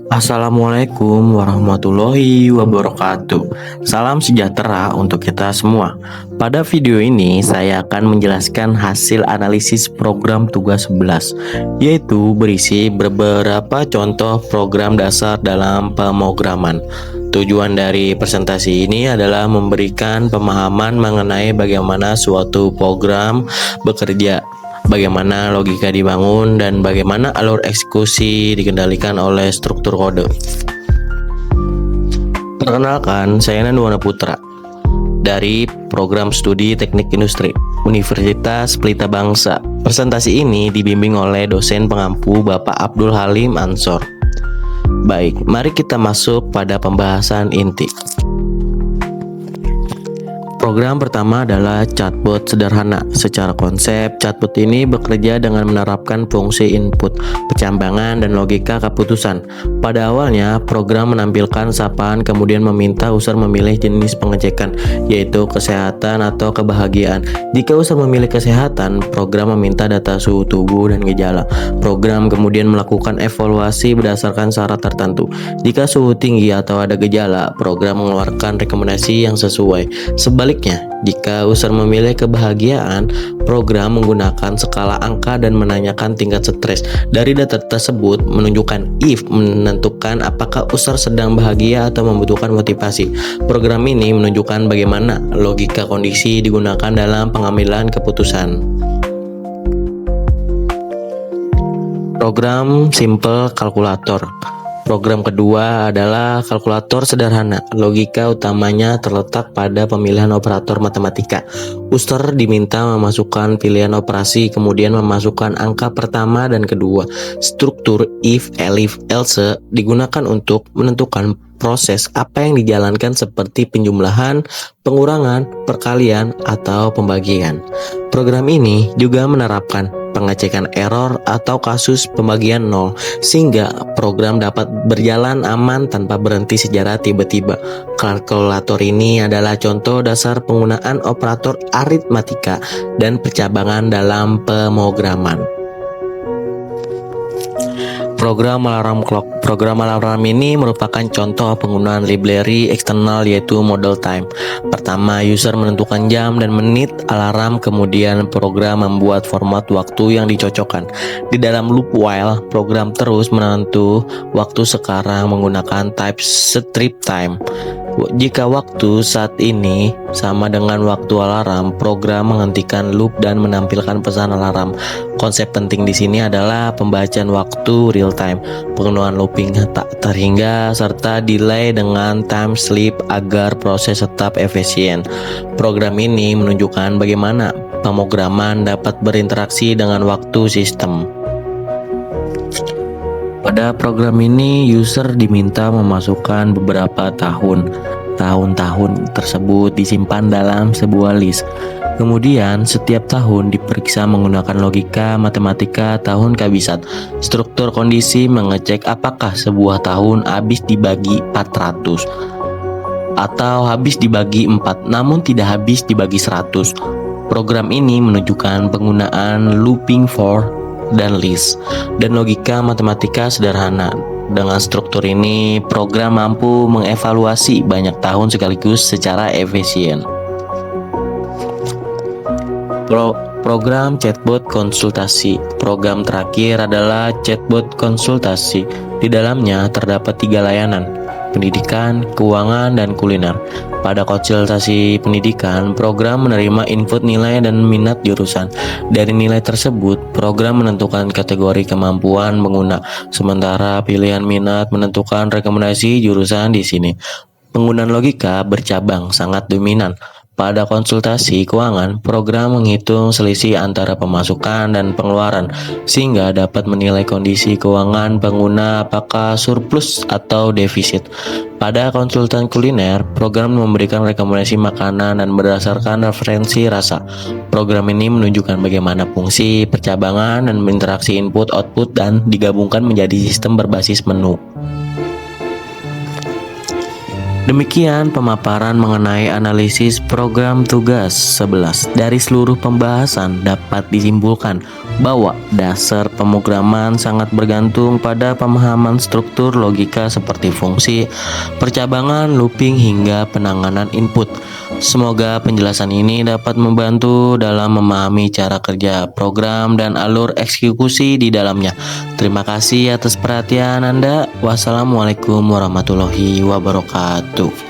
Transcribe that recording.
Assalamualaikum warahmatullahi wabarakatuh. Salam sejahtera untuk kita semua. Pada video ini saya akan menjelaskan hasil analisis program tugas 11, yaitu berisi beberapa contoh program dasar dalam pemrograman. Tujuan dari presentasi ini adalah memberikan pemahaman mengenai bagaimana suatu program bekerja, bagaimana logika dibangun, dan bagaimana alur eksekusi dikendalikan oleh struktur kode. Perkenalkan, saya Nandwana Putra dari Program Studi Teknik Industri Universitas Pelita Bangsa. Presentasi ini dibimbing oleh dosen pengampu Bapak Abdul Halim Ansor. Baik, mari kita masuk pada pembahasan inti. Program pertama adalah chatbot sederhana. Secara konsep, chatbot ini bekerja dengan menerapkan fungsi input, pencambangan, dan logika keputusan. Pada awalnya, program menampilkan sapaan kemudian meminta user memilih jenis pengecekan, yaitu kesehatan atau kebahagiaan. Jika user memilih kesehatan, program meminta data suhu tubuh dan gejala. Program kemudian melakukan evaluasi berdasarkan syarat tertentu. Jika suhu tinggi atau ada gejala, program mengeluarkan rekomendasi yang sesuai. Sebaliknya, jika user memilih kebahagiaan, program menggunakan skala angka dan menanyakan tingkat stres. Dari data tersebut menunjukkan if menentukan apakah user sedang bahagia atau membutuhkan motivasi. Program ini menunjukkan bagaimana logika kondisi digunakan dalam pengambilan keputusan. Program Simple Kalkulator. Program kedua adalah kalkulator sederhana. Logika utamanya terletak pada pemilihan operator matematika. User diminta memasukkan pilihan operasi, kemudian memasukkan angka pertama dan kedua. Struktur if, elif, else digunakan untuk menentukan proses apa yang dijalankan seperti penjumlahan, pengurangan, perkalian, atau pembagian. Program ini juga menerapkan pengecekan error atau kasus pembagian nol, sehingga program dapat berjalan aman tanpa berhenti secara tiba-tiba. Kalkulator ini adalah contoh dasar penggunaan operator aritmatika dan percabangan dalam pemrograman. Program alarm clock. Program alarm ini merupakan contoh penggunaan library eksternal, yaitu model time. Pertama, user menentukan jam dan menit alarm, kemudian program membuat format waktu yang dicocokkan. Di dalam loop while, program terus menentu waktu sekarang menggunakan type strip time. Jika waktu saat ini sama dengan waktu alarm, program menghentikan loop dan menampilkan pesan alarm. Konsep penting di sini adalah pembacaan waktu real time, penggunaan looping tak terhingga, serta delay dengan time sleep agar proses tetap efisien. Program ini menunjukkan bagaimana pemrograman dapat berinteraksi dengan waktu sistem. Pada program ini, user diminta memasukkan beberapa tahun. Tahun-tahun tersebut disimpan dalam sebuah list. Kemudian, setiap tahun diperiksa menggunakan logika matematika tahun kabisat. Struktur kondisi mengecek apakah sebuah tahun habis dibagi 400 atau habis dibagi 4, namun tidak habis dibagi 100. Program ini menunjukkan penggunaan looping for dan list dan logika matematika sederhana. Dengan struktur ini, program mampu mengevaluasi banyak tahun sekaligus secara efisien. Program chatbot konsultasi. Program terakhir adalah chatbot konsultasi. Di dalamnya terdapat 3 layanan: pendidikan, keuangan, dan kuliner. Pada konsultasi pendidikan, program menerima input nilai dan minat jurusan. Dari nilai tersebut, program menentukan kategori kemampuan pengguna, sementara pilihan minat menentukan rekomendasi jurusan di sini. Penggunaan logika bercabang sangat dominan. Pada konsultasi keuangan, program menghitung selisih antara pemasukan dan pengeluaran, sehingga dapat menilai kondisi keuangan pengguna apakah surplus atau defisit. Pada konsultan kuliner, program memberikan rekomendasi makanan dan berdasarkan referensi rasa. Program ini menunjukkan bagaimana fungsi percabangan dan interaksi input-output dan digabungkan menjadi sistem berbasis menu. Demikian pemaparan mengenai analisis program tugas 11. Dari seluruh pembahasan dapat disimpulkan bahwa dasar pemrograman sangat bergantung pada pemahaman struktur logika seperti fungsi, percabangan, looping, hingga penanganan input. Semoga penjelasan ini dapat membantu dalam memahami cara kerja program dan alur eksekusi di dalamnya. Terima kasih atas perhatian Anda. Wassalamualaikum warahmatullahi wabarakatuh.